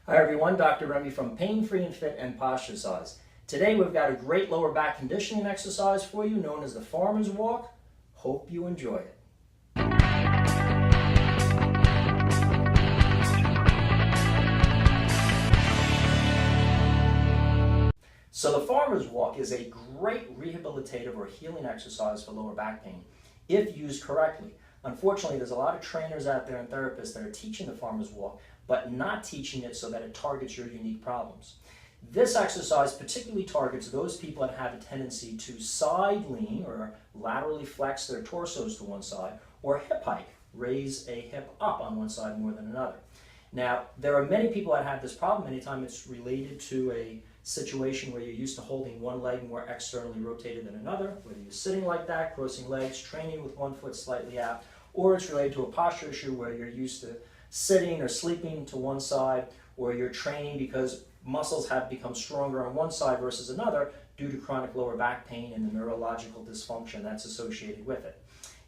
Hi everyone, Dr. Remy from Pain Free and Fit and Posture Size. Today we've got a great lower back conditioning exercise for you known as the Farmer's Walk. Hope you enjoy it. So the Farmer's Walk is a great rehabilitative or healing exercise for lower back pain if used correctly. Unfortunately, there's a lot of trainers out there and therapists that are teaching the Farmer's Walk, but not teaching it so that it targets your unique problems. This exercise particularly targets those people that have a tendency to side lean or laterally flex their torsos to one side, or hip hike, raise a hip up on one side more than another. Now, there are many people that have this problem. Anytime it's related to a situation where you're used to holding one leg more externally rotated than another, whether you're sitting like that, crossing legs, training with one foot slightly out, or it's related to a posture issue where you're used to sitting or sleeping to one side, or you're training because muscles have become stronger on one side versus another due to chronic lower back pain and the neurological dysfunction that's associated with it.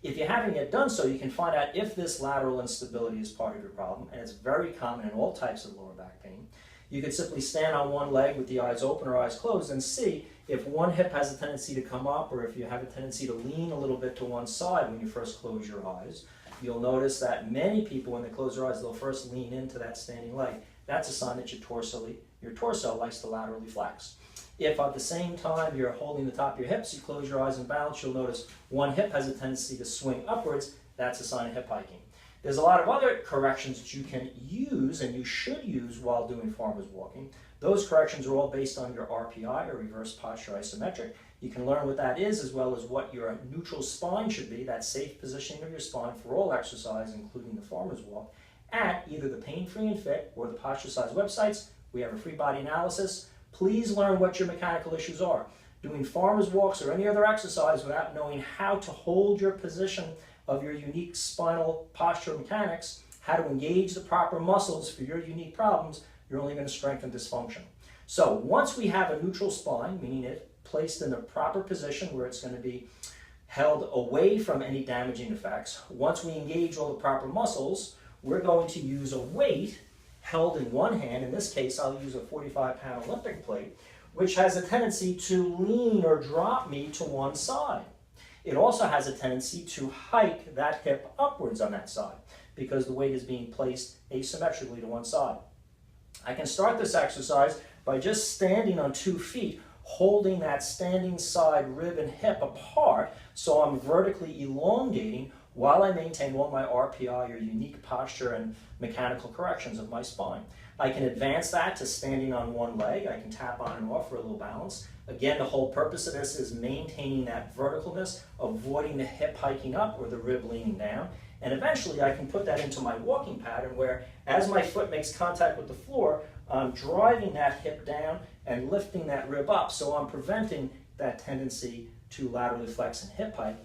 If you haven't yet done so, you can find out if this lateral instability is part of your problem, and it's very common in all types of lower back pain. You could simply stand on one leg with the eyes open or eyes closed and see if one hip has a tendency to come up, or if you have a tendency to lean a little bit to one side when you first close your eyes. You'll notice that many people, when they close their eyes, they'll first lean into that standing leg. That's a sign that your torso likes to laterally flex. If at the same time you're holding the top of your hips, you close your eyes and balance, you'll notice one hip has a tendency to swing upwards. That's a sign of hip hiking. There's a lot of other corrections that you can use and you should use while doing farmer's walking. Those corrections are all based on your RPI, or reverse posture isometric. You can learn what that is, as well as what your neutral spine should be, that safe positioning of your spine for all exercise, including the farmer's walk, at either the Pain Free and Fit or the Posture Size websites. We have a free body analysis. Please learn what your mechanical issues are. Doing farmer's walks or any other exercise without knowing how to hold your position of your unique spinal posture mechanics, how to engage the proper muscles for your unique problems, you're only going to strengthen dysfunction. So once we have a neutral spine, meaning it placed in the proper position where it's going to be held away from any damaging effects, once we engage all the proper muscles, we're going to use a weight held in one hand. In this case, I'll use a 45-pound Olympic plate, which has a tendency to lean or drop me to one side. It also has a tendency to hike that hip upwards on that side because the weight is being placed asymmetrically to one side. I can start this exercise by just standing on 2 feet, holding that standing side rib and hip apart, so I'm vertically elongating while I maintain all my RPI, or unique posture and mechanical corrections of my spine. I can advance that to standing on one leg. I can tap on and off for a little balance. Again, the whole purpose of this is maintaining that verticalness, avoiding the hip hiking up or the rib leaning down. And eventually I can put that into my walking pattern where, as my foot makes contact with the floor, I'm driving that hip down and lifting that rib up. So I'm preventing that tendency to laterally flex and hip hike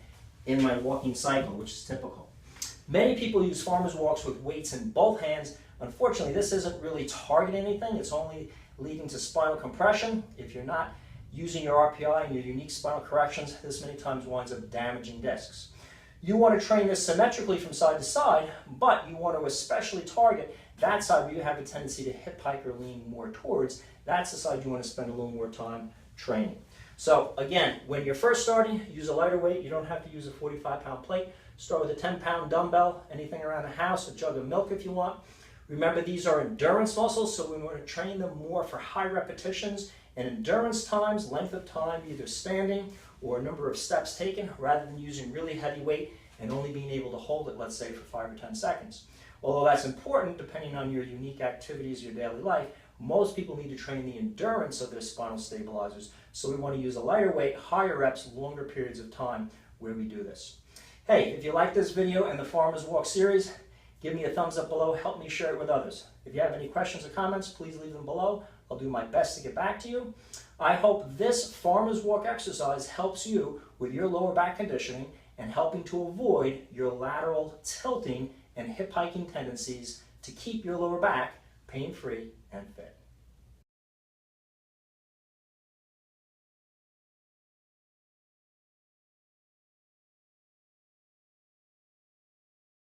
in my walking cycle, which is typical. Many people use farmer's walks with weights in both hands. Unfortunately, this isn't really targeting anything. It's only leading to spinal compression. If you're not using your RPI and your unique spinal corrections, this many times winds up damaging discs. You want to train this symmetrically from side to side, but you want to especially target that side where you have a tendency to hip hike or lean more towards. That's the side you want to spend a little more time training. So again, when you're first starting, use a lighter weight. You don't have to use a 45-pound plate. Start with a 10-pound dumbbell, anything around the house, a jug of milk if you want. Remember, these are endurance muscles, so we want to train them more for high repetitions and endurance times, length of time, either standing or a number of steps taken, rather than using really heavy weight and only being able to hold it, let's say, for 5 or 10 seconds. Although that's important, depending on your unique activities, your daily life, most people need to train the endurance of their spinal stabilizers, so we want to use a lighter weight, higher reps, longer periods of time where we do this. Hey, if you like this video and the Farmer's Walk series, give me a thumbs up below, help me share it with others. If you have any questions or comments, please leave them below. I'll do my best to get back to you. I hope this Farmer's Walk exercise helps you with your lower back conditioning and helping to avoid your lateral tilting and hip hiking tendencies to keep your lower back pain-free and fit.